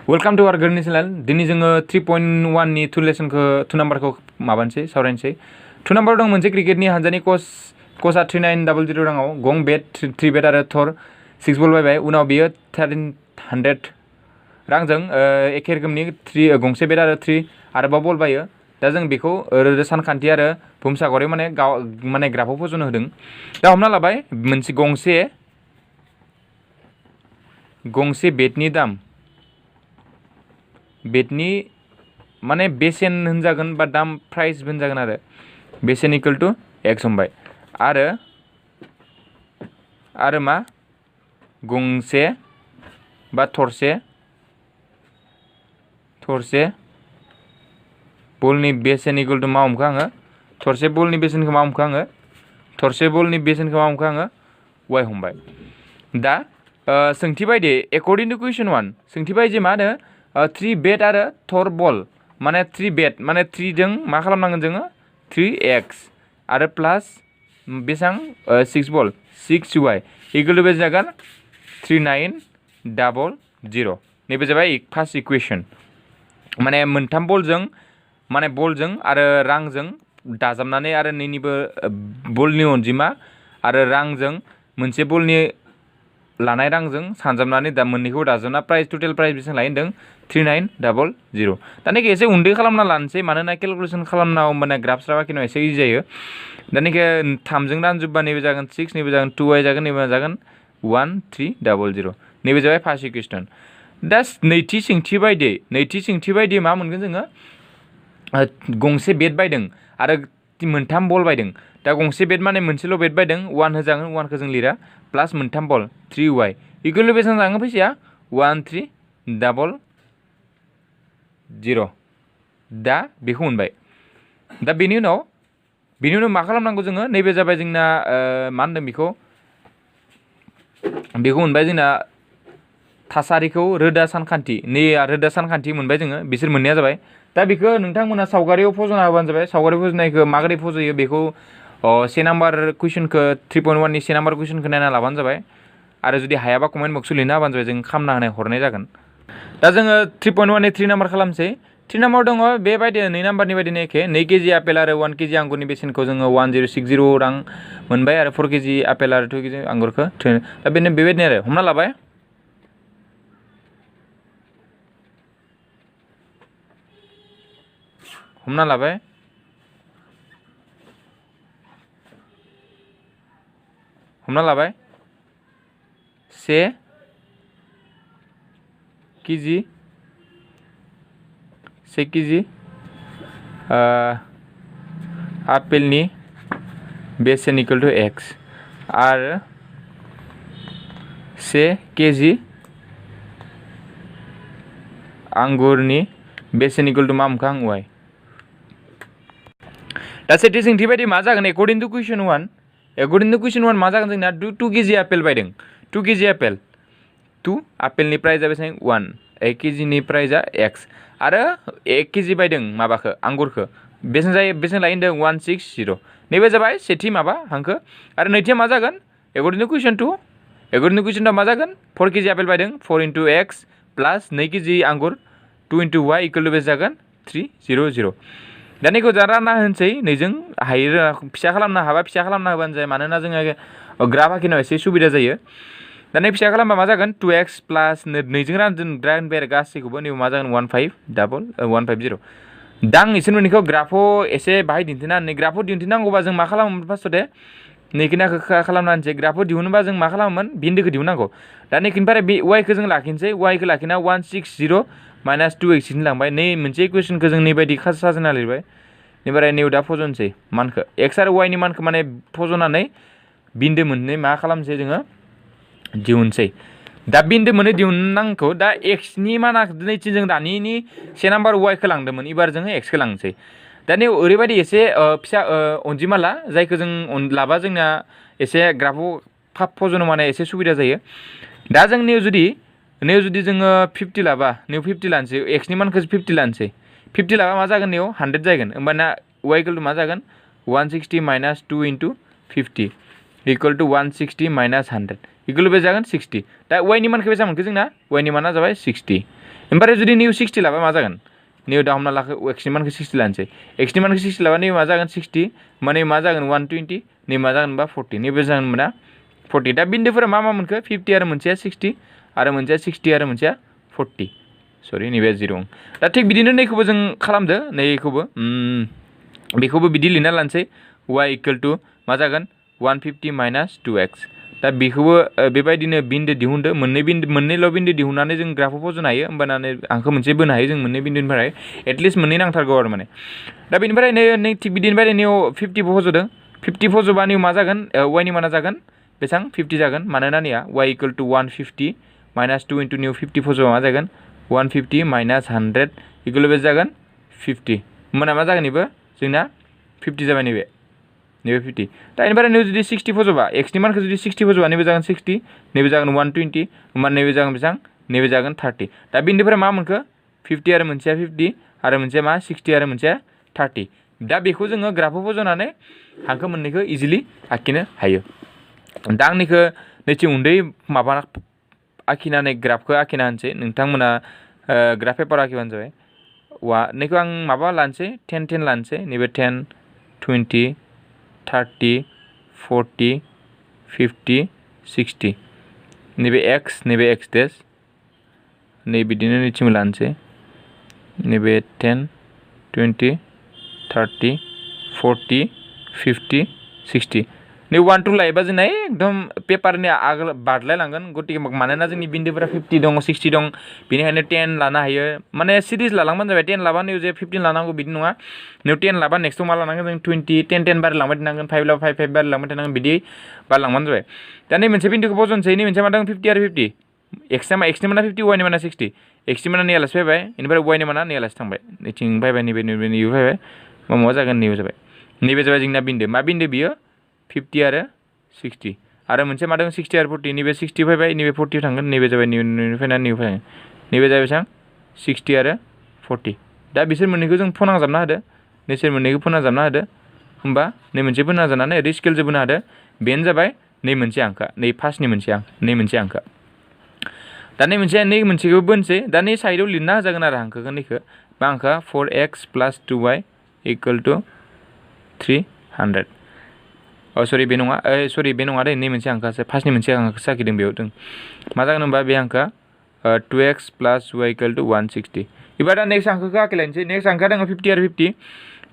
welcome to our गोरनि channel दिनै जोङो 3.1 नि 2 लेसनखौ 2 नाम्बारखौ माबानोसै सावरायनोसै 2 नाम्बार दं मोनसे क्रिकेटनि हानजानि कचआ 3900 राङाव गं बेट 3 बेट आरो थर 6 बल बायबाय उनाव बियो 1300 रांजों एखे रोखोमनि गंसे बेट आरो 3 आरोबाव बल बायो दा जों बेखौ सानखान्थि आरो भुमसागरै माने ग्राफाव फज'नो होदों दा हमना लाबाय मोनसे गंसे बेटनि दाम बेटनि माने बेसेन होनजागोन बा दाम प्राइस होनजागोन आरो बेसेन इक्वल टू एक्स हमबाय आरो मा गंसे बा थरसे बलनि बेसेन इक्वल टू मा हमखो आङो थरसे बलनि बेसेनखौ मा हमखो आङो थरसे बलनि बेसेनखौ मा हमखो आङो वाइ हमबाय दा सोंथि बायदि एकर्डिं टू कुइसन 1 सोंथि बायदि मा होनो 3 बेट आरो थर बल माने 3 बेट माने 3 जों मा खालामनांगोन जोङो 3x आरो प्लास बेसां 6 बल 6y इक्वल टू बेसे जागोन 3900 नैबे जाबाय फार्स्ट इकुवेशन माने मोनथाम बलजों आरो रांजों दाजाबनानै आरो नैनिबो बलनि अनजिमा आरो रांजों मोनसे बलनि लानाय रांजों सानजाबनानै दा मोननैखौ दाजाबना प्राइस टोटेल प्राइस बेसेबां लायो होनदों 3900 दानिया एसे उन्दै खालामना लानोसै मानोना केलकुलेसन खालामना होमबाना ग्राफ स्राबाखिनाव एसे इजि जायो दानिया 3 जों रानजोबबा नैबे जागोन 6 नैबे जागोन 2y जागोन नैबे जागोन 1300 नैबे जाबाय फार्स्ट इकुवेशन दा नैथि सोंथि बायदि मा मोनगोन जोङो गंसे बेट बायदों आरो मोनथाम बल बायदों दा गंसे बेट माने मोनसेल' बेट बायदों 1 होजागोन 1 खौ जों लिरा प्लास मोनथाम बल 3y इक्वल टू बेसेबां जागोन फैसाया 1300 दा बेखौ मोनबाय दा बेनि उनाव मा खालामनांगौ जोङो नैबे जाबाय जोंना मा होनदों बेखौ मोनबाय जोंना थासारिखौ रोदा सानखान्थि रोदा सानखान्थि मोनबाय जोङो बिसोर मोननाया जाबाय दा बेखौ नोंथांमोना सावगारियाव फज'ना होबानो जाबाय सावगारि फज'नायखौ माबोरै फज'यो बेखौ से नाम्बार कुइसनखौ 3.1 नि से नाम्बार कुइसनखौ नायना लाबानो जाबाय आरो जुदि हायाबा कमेन्ट बक्सआव लिरना होबानो जाबाय जों खालामना हरनाय जागोन दा जोङो 3.1 नि 3 नाम्बार खालामसै 3 नाम्बार दङ बेबायदि 2 नाम्बारनि बायदिनो एखे 2 केजि आपेल आरो 1 केजि आंगुरनि बेसेनखौ जोङो 1060 रां मोनबाय आरो 4 केजि आपेल आरो 2 केजि आंगुरखौ दा बेबायदिनो आरो हमना लाबाय से केजि आपेलनि बेसेन इक्वल टू एक्स आरो 1 केजि आंगुरनि बेसेन इक्वल टू मा मोनखो आं वाइ दा सेथि सोंथि बायदि मा जागोन एकर्डिं टू कुइसन 1 मा जागोन जोंना 2 केजि आपेल बायदों 2 केजि आपेल 2 आपेलनि प्राइसआ बेसेबां 1 1 केजिनि प्राइसआ एक्स आरो 1 केजि बायदों माबाखौ आंगुरखौ बेसेबां लायो होनदों 160 नैबे जाबाय सेथि माबा हांखो आरो नैथिया मा जागोन एकर्डिं टू कुइसन 2 मा जागोन 4 केजि आपेल बायदों 4 into x प्लास 2 केजि आंगुर 2 into y इक्वल टू बेसे जागोन 300 दा नैखौ जा रानना होनोसै नैजों हायो फिसा खालामनो हाबा फिसा खालामना होबानो जायो मानोना जोङो ग्राफ आखिनायाव एसे सुबिदा जायो दा नै फिसा खालामबा मा जागोन 2x प्लास 2जों रानबाय आरो गासैखौबो नैबे मा जागोन 150 दा आं इसोर मोननैखौ ग्राफाव एसे बाहाय दिन्थिना नै ग्राफाव दिन्थिनांगौबा जों मा खालामोमोन फार्स्टआव नैखिनाखौ खालामना होनसै ग्राफाव दिहुनोबा जों मा खालामोमोन बिन्दोखौ दिहुननांगौ दा नैखिनिफ्राय बे वाइखौ जों लाखिनोसै वाइखौ लाखिना 160 माइनास 2x लांबाय नै मोनसे इकुवेशनखौ जों नैबायदि साजायना लिरबाय बेनिफ्राय नै दा फज'नोसै मानखौ एक्स आरो वाइनि मानखौ माने फज'नानै बिन्दो मोननै मा खालामसै जोङो दिहुनसै दा बिन्दो मोननै दिहुननांगौ दा एक्सनि माना नैथिं जों दानिनि से नाम्बार वाइखौ लांदोंमोन एबार जोङो एक्सखौ लांसै दा नै ओरैबायदि एसे फिसा अनजिमा ला जायखौ जों लाबा जोंना एसे ग्राफाव फज'नो माने एसे सुबिदा जायो दा जों नैयाव जुदि जोङो 50 लाबा नैयाव 50 लानोसै एक्सनि मानखौ 50 लानोसै 50 लाबा मा जागोन नैयाव 100 जागोन होमबाना y इक्वल टू मा जागोन 160 minus 2 into 50 equal to 160 minus 100 equal to बे जागोन 60 दा y नि मानखौ बेसेबां मोनखो जोंना y नि माना जाबाय 60 ओमफ्राय जुदि निउ 60 लाबा मा जागोन निउ दा हमना लाखो x नि मानखौ 60 लानोसै x नि मानखौ 60 लाबा नै मा जागोन 60 माने मा जागोन 120 नै मा जागोन बा 40 नैबे जागोन मोना 40 दा बिन्दोफोरा मा मा मोनखो 50 आरो मोनसेया 60 आरो मोनसेया 60 आरो मोनसेया 40 सरि नैबे 0 दा थिक बिदिनो नैखौबो जों खालामदो नैखौबो बेखौबो बिदि लिरना लानोसै y इक्वल टु मा जागोन 150 माइनास 2x दा बेखौबो बेबायदिनो बिन्दो दिहुनदो मोननैल' बिन्दो दिहुननानै जों ग्राफआव फज'नो हायो होमबाना आंखौ मोनसे बोनो हायो जों मोननै बिन्दोनिफ्राय एटलिस्ट मोननै नांथारगौ आरो माने दा बेनिफ्राय नै थिक बिदिनिफ्राय नैयाव 50 फज'दों 50 फज'बा नैयाव मा जागोन y नि माना जागोन बेसेबां 50 जागोन मानोना नैया y equal to 150 minus 2 into निउ 50 फज'बा मा जागोन 150 माइनास 100 इक्वल बेसे जागोन 50 होमबाना मा जागोन बेबो जोंना 50 जाबाय नैबे 50 दा बेनिफ्राय नैबे जुदि 60 फज'बा x नि मानखौ जुदि 60 फज'बा नैबे जागोन 60 नैबे जागोन 120 होमबा नैबे जागोन बेसेबां नैबे जागोन 30 दा बिनिफ्राय मा मोनखो 50 आरो मोनसेया 50 आरो मोनसेया मा 60 आरो मोनसेया 30 दा बेखौ जोङो ग्राफआव फज'नानै हांखो मोननैखौ इजिलि आखिनो हायो दा आंनिखौ नैथि उन्दै माबा आखिनानै ग्राफखौ आखिना होनोसै नोंथांमोना ग्राफ पेपार आखिबानो जाबाय नैखौ आं माबा लानोसै 10 10 लानोसै नैबे 10 20 30 40 50 60 नैबे x डेस नै बिदिनो नैथिंबो लानोसै नैबे 10 20 30 40 50 60 नै 1 2 लायोबा जोंना एकदम पेपारनि आगोल बारलायलांगोन गतिके मानोना जोंनि बिन्दोफोरा 50 दं 60 दं बेनिखायनो 10 लानो हायो माने सिरिज लालांबानो जाबाय 10 लाबा नै जे 15 लानांगौ बिदि नङा नों 10 लाबा नेक्स्टआव मा लानांगोन जों 20 10 10 बारायलांबाय थानांगोन 5 लाबा 5 5 बारायलांबाय थानांगोन बिदि बारायलांबानो जाबाय दा नै मोनसे बिन्दोखौ बजनसै नै मोनसे मा दं 50 आरो 50 x नि माना 50 y नि माना 60 x नि माना नैयालासे फैबाय बेनिफ्राय y नि माना नैयालासे थांबाय नैथिं फैबाय नैबे फैबाय मा जागोन नैबे जाबाय जोंना बिन्दो मा बिन्दो बियो 50 आरो 60 आरो मोनसे मा दं 60 आरो 40 नैबे 60 फैबाय नैबे 40 थांगोन नैबे जाबाय नैबे नैबे जाबाय बेसेबां 60 आरो 40 दा बिसोर मोननैखौ जों फोनांजाबना होदो नैसोर मोननैखौ फोनांजाबना होदो होमबा नै मोनसे फोनांजाबनानै ओरै स्केलजों बोनो हादो बेनो जाबाय नै मोनसे आंखा नै फार्स्टनि मोनसे आंखा दा नै मोनसेखौ बोनसै दा नै साइडआव लिरना होजागोन आरो हांखोखौ नैखौ बा आंखा 4x + 2y = 300 सरि बे नङा बे नङा दे नै मोनसे हांखोसो फार्स्टनि मोनसे हांखोसो आखिदों बेयाव दों मा जागोन होनबा बे हांखोआ 2x + y = 160 एबार दा नेक्स्ट हांखोखौ आखिलायनोसै नेक्स्ट हांखोआ दङ 50 आरो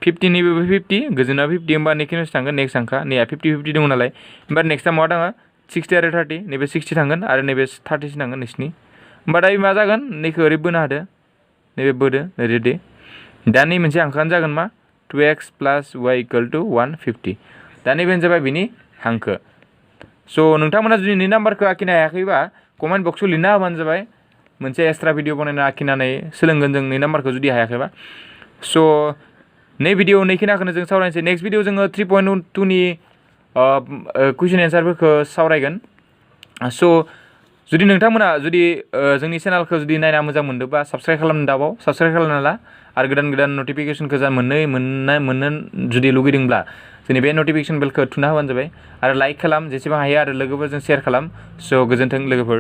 50 नैबेबो 50 गोजोना 50 होमबा नेक्स्ट थांगोन नेक्स्ट हांखोआ नैया 50 50 दङ नालाय होमबा नेक्स्टआ मा दङ 60 आरो 30 नैबे 60 थांगोन आरो नैबे 30 थांगोन नोंसिनि होमबा दा मा जागोन नैखौ ओरै बोनो हादो नैबे बोदो ओरै दे दा नै मोनसे हांखोआनो जागोन मा 2x + y = 150 दा नैबेनो जाबाय बिनि हांखो स' नोंथांमोना जुदि नै नाम्बारखौ आखिनो हायाखैबा कमेन्ट बक्सआव लिरना होबानो जाबाय मोनसे एक्सट्रा भिडिअ बनायना आखिनानै सोलोंगोन जों नै नाम्बारखौ जुदि हायाखैबा स' नै भिडिअ नैखिनाखौनो जों सावरायनोसै नेक्स्ट भिडिअ जोङो 3.2 नि कुइसन एन्सारफोरखौ सावरायगोन स' जुदि नोंथांमोना जुदि जोंनि चेनेलखौ जुदि नायना मोजां मोनदोंबा साबस्क्राइब खालामनो दाबाव साबस्क्राइब खालामना ला आरो गोदान गोदान नटिफिकेसनखौ जा मोननो जुदि लुगैदोंब्ला जोंनि बे नटिफिकेसन बेलखौ थुना होबानो जाबाय आरो लाइक खालाम जेसेबां हायो आरो लोगोफोरजों शेयार खालाम स' गोजोन्थों लोगोफोर